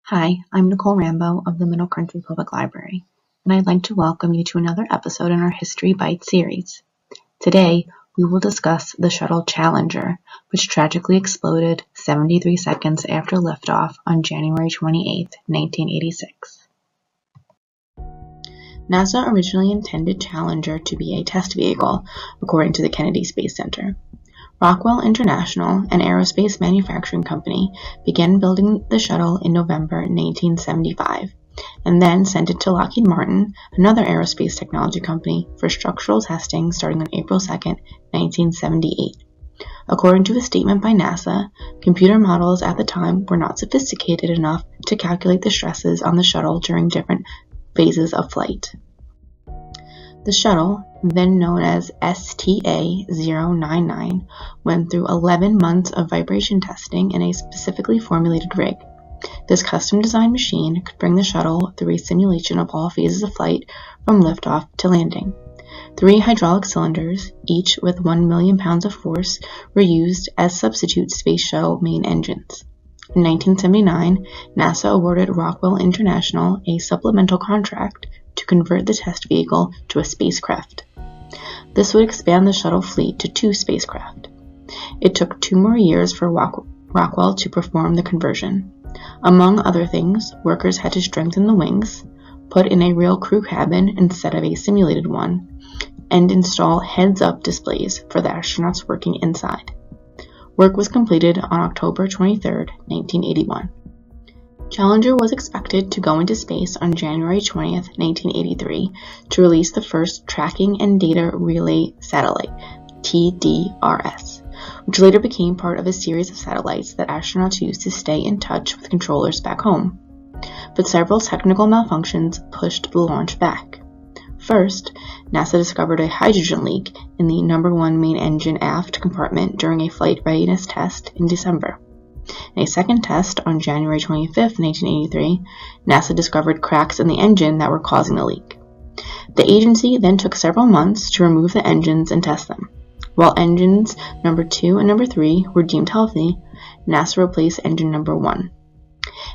Hi, I'm Nicole Rambo of the Middle Country Public Library, and I'd like to welcome you to another episode in our History Bites series. Today, we will discuss the shuttle Challenger, which tragically exploded 73 seconds after liftoff on January 28, 1986. NASA originally intended Challenger to be a test vehicle, according to the Kennedy Space Center. Rockwell International, an aerospace manufacturing company, began building the shuttle in November 1975, and then sent it to Lockheed Martin, another aerospace technology company, for structural testing starting on April 2, 1978. According to a statement by NASA, computer models at the time were not sophisticated enough to calculate the stresses on the shuttle during different phases of flight. The shuttle, then known as STA-099, went through 11 months of vibration testing in a specifically formulated rig. This custom-designed machine could bring the shuttle through a simulation of all phases of flight from liftoff to landing. 3 hydraulic cylinders, each with 1 million pounds of force, were used as substitute space shuttle main engines. In 1979, NASA awarded Rockwell International a supplemental contract to convert the test vehicle to a spacecraft. This would expand the shuttle fleet to 2 spacecraft. It took 2 more years for Rockwell to perform the conversion. Among other things, workers had to strengthen the wings, put in a real crew cabin instead of a simulated one, and install heads-up displays for the astronauts working inside. Work was completed on October 23, 1981. Challenger was expected to go into space on January 20, 1983, to release the first Tracking and Data Relay Satellite, TDRS, which later became part of a series of satellites that astronauts used to stay in touch with controllers back home. But several technical malfunctions pushed the launch back. First, NASA discovered a hydrogen leak in the No. 1 main engine aft compartment during a flight readiness test in December. In a second test on January 25, 1983, NASA discovered cracks in the engine that were causing the leak. The agency then took several months to remove the engines and test them. While engines No. 2 and No. 3 were deemed healthy, NASA replaced engine No. 1.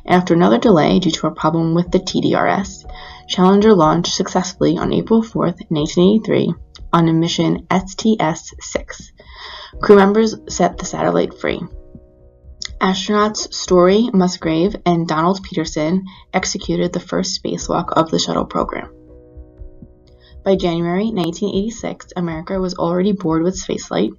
After another delay due to a problem with the TDRS, Challenger launched successfully on April 4, 1983, on a mission STS-6. Crew members set the satellite free. Astronauts Story Musgrave and Donald Peterson executed the first spacewalk of the shuttle program. By January 1986, America was already bored with spaceflight.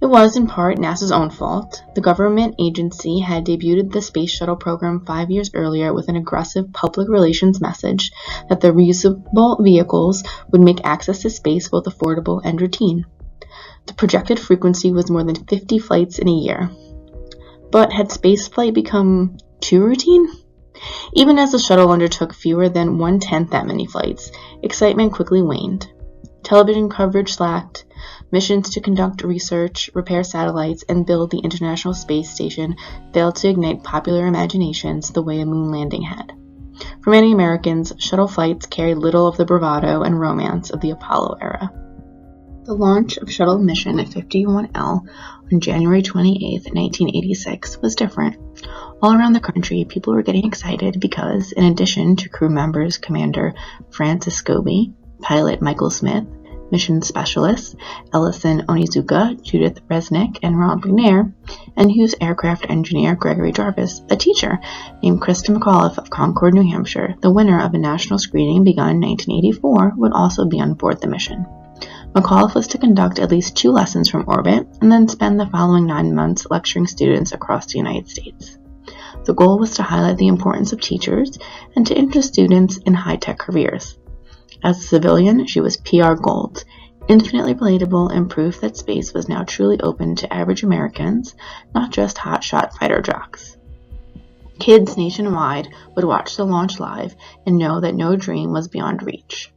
It was, in part, NASA's own fault. The government agency had debuted the Space Shuttle program 5 years earlier with an aggressive public relations message that the reusable vehicles would make access to space both affordable and routine. The projected frequency was more than 50 flights in a year. But had spaceflight become too routine? Even as the shuttle undertook fewer than 1/10 that many flights, excitement quickly waned. Television coverage slacked. Missions to conduct research, repair satellites, and build the International Space Station failed to ignite popular imaginations the way a moon landing had. For many Americans, shuttle flights carried little of the bravado and romance of the Apollo era. The launch of Shuttle Mission 51L on January 28, 1986 was different. All around the country, people were getting excited because, in addition to crew members Commander Francis Scobie, pilot Michael Smith, mission specialists Ellison Onizuka, Judith Resnick, and Ronald McNair, and Hughes aircraft engineer Gregory Jarvis, a teacher named Krista McAuliffe of Concord, New Hampshire, the winner of a national screening begun in 1984, would also be on board the mission. McAuliffe was to conduct at least 2 lessons from orbit and then spend the following 9 months lecturing students across the United States. The goal was to highlight the importance of teachers and to interest students in high-tech careers. As a civilian, she was PR gold, infinitely relatable and proof that space was now truly open to average Americans, not just hotshot fighter jocks. Kids nationwide would watch the launch live and know that no dream was beyond reach.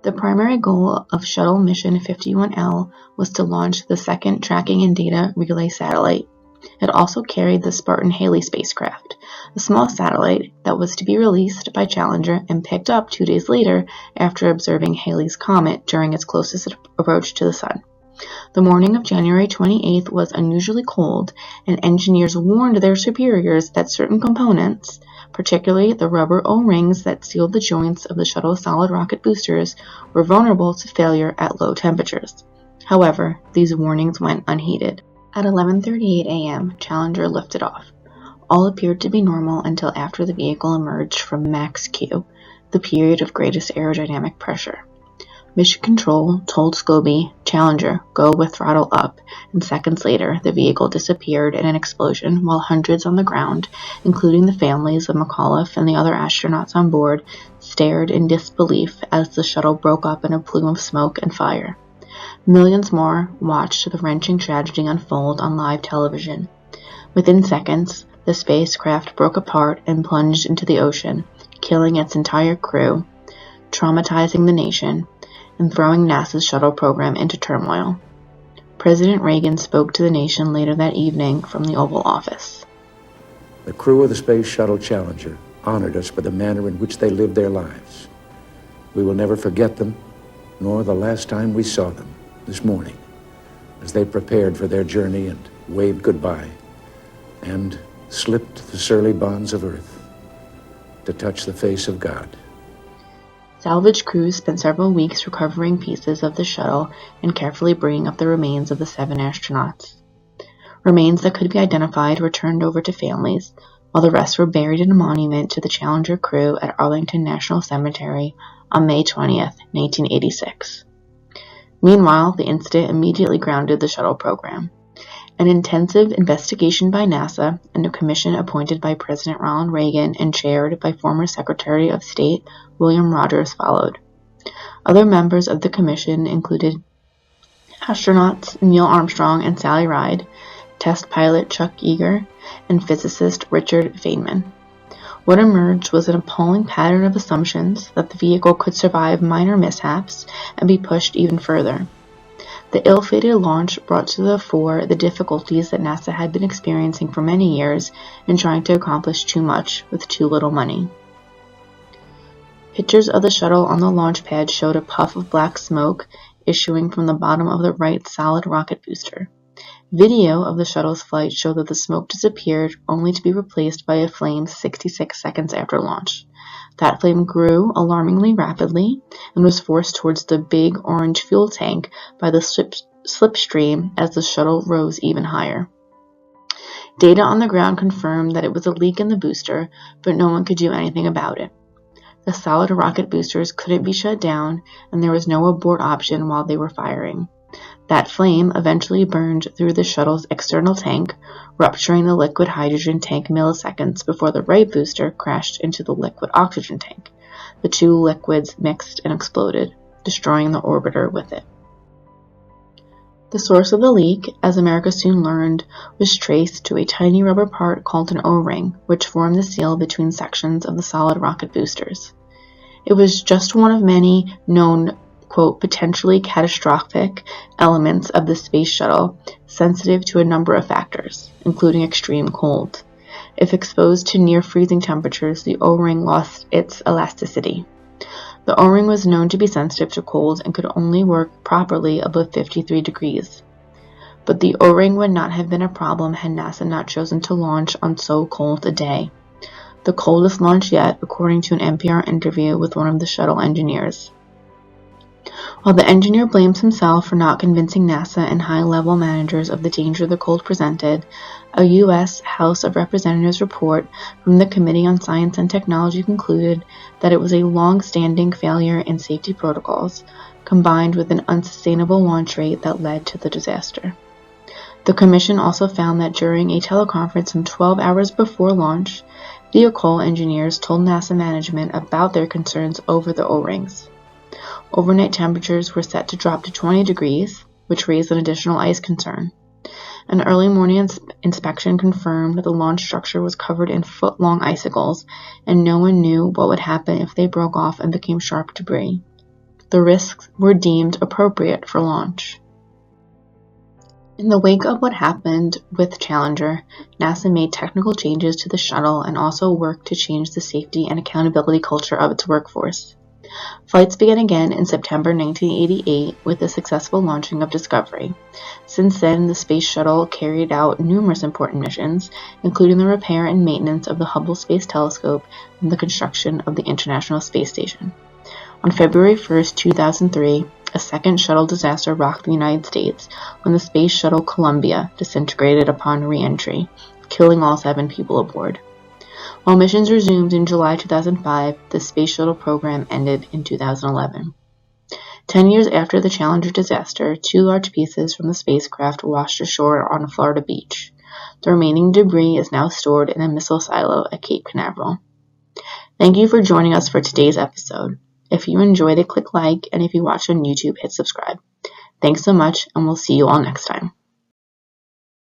The primary goal of Shuttle Mission 51L was to launch the second Tracking and Data Relay Satellite. It also carried the Spartan Halley spacecraft, a small satellite that was to be released by Challenger and picked up 2 days later after observing Halley's comet during its closest approach to the Sun. The morning of January 28th was unusually cold, and engineers warned their superiors that certain components, particularly the rubber O-rings that sealed the joints of the shuttle's solid rocket boosters, were vulnerable to failure at low temperatures. However, these warnings went unheeded. At 11:38 a.m., Challenger lifted off. All appeared to be normal until after the vehicle emerged from max Q, the period of greatest aerodynamic pressure. Mission Control told Scobie, "Challenger, go with throttle up," and seconds later the vehicle disappeared in an explosion while hundreds on the ground, including the families of McAuliffe and the other astronauts on board, stared in disbelief as the shuttle broke up in a plume of smoke and fire. Millions more watched the wrenching tragedy unfold on live television. Within seconds, the spacecraft broke apart and plunged into the ocean, killing its entire crew, traumatizing the nation, and throwing NASA's shuttle program into turmoil. President Reagan spoke to the nation later that evening from the Oval Office. The crew of the Space Shuttle Challenger honored us for the manner in which they lived their lives. We will never forget them, nor the last time we saw them this morning, as they prepared for their journey and waved goodbye and slipped the surly bonds of Earth to touch the face of God. Salvage crews spent several weeks recovering pieces of the shuttle and carefully bringing up the remains of the 7 astronauts. Remains that could be identified were turned over to families, while the rest were buried in a monument to the Challenger crew at Arlington National Cemetery on May 20th, 1986. Meanwhile, the incident immediately grounded the shuttle program. An intensive investigation by NASA and a commission appointed by President Ronald Reagan and chaired by former Secretary of State William Rogers followed. Other members of the commission included astronauts Neil Armstrong and Sally Ride, test pilot Chuck Yeager, and physicist Richard Feynman. What emerged was an appalling pattern of assumptions that the vehicle could survive minor mishaps and be pushed even further. The ill-fated launch brought to the fore the difficulties that NASA had been experiencing for many years in trying to accomplish too much with too little money. Pictures of the shuttle on the launch pad showed a puff of black smoke issuing from the bottom of the right solid rocket booster. Video of the shuttle's flight showed that the smoke disappeared only to be replaced by a flame 66 seconds after launch. That flame grew alarmingly rapidly and was forced towards the big orange fuel tank by the slipstream as the shuttle rose even higher. Data on the ground confirmed that it was a leak in the booster, but no one could do anything about it. The solid rocket boosters couldn't be shut down, and there was no abort option while they were firing. That flame eventually burned through the shuttle's external tank, rupturing the liquid hydrogen tank milliseconds before the right booster crashed into the liquid oxygen tank. The two liquids mixed and exploded, destroying the orbiter with it. The source of the leak, as America soon learned, was traced to a tiny rubber part called an O-ring, which formed the seal between sections of the solid rocket boosters. It was just one of many known, quote, potentially catastrophic elements of the space shuttle, sensitive to a number of factors, including extreme cold. If exposed to near freezing temperatures, the O-ring lost its elasticity. The O-ring was known to be sensitive to cold and could only work properly above 53 degrees. But the O-ring would not have been a problem had NASA not chosen to launch on so cold a day. The coldest launch yet, according to an NPR interview with one of the shuttle engineers. While the engineer blames himself for not convincing NASA and high-level managers of the danger the cold presented, a U.S. House of Representatives report from the Committee on Science and Technology concluded that it was a long-standing failure in safety protocols, combined with an unsustainable launch rate that led to the disaster. The commission also found that during a teleconference some 12 hours before launch, vehicle engineers told NASA management about their concerns over the O-rings. Overnight temperatures were set to drop to 20 degrees, which raised an additional ice concern. An early morning inspection confirmed that the launch structure was covered in foot-long icicles, and no one knew what would happen if they broke off and became sharp debris. The risks were deemed appropriate for launch. In the wake of what happened with Challenger, NASA made technical changes to the shuttle and also worked to change the safety and accountability culture of its workforce. Flights began again in September 1988 with the successful launching of Discovery. Since then, the Space Shuttle carried out numerous important missions, including the repair and maintenance of the Hubble Space Telescope and the construction of the International Space Station. On February 1, 2003, a second shuttle disaster rocked the United States when the Space Shuttle Columbia disintegrated upon re-entry, killing all 7 people aboard. While missions resumed in July 2005, the Space Shuttle program ended in 2011. 10 years after the Challenger disaster, 2 large pieces from the spacecraft washed ashore on a Florida beach. The remaining debris is now stored in a missile silo at Cape Canaveral. Thank you for joining us for today's episode. If you enjoyed it, click like, and if you watch on YouTube, hit subscribe. Thanks so much, and we'll see you all next time.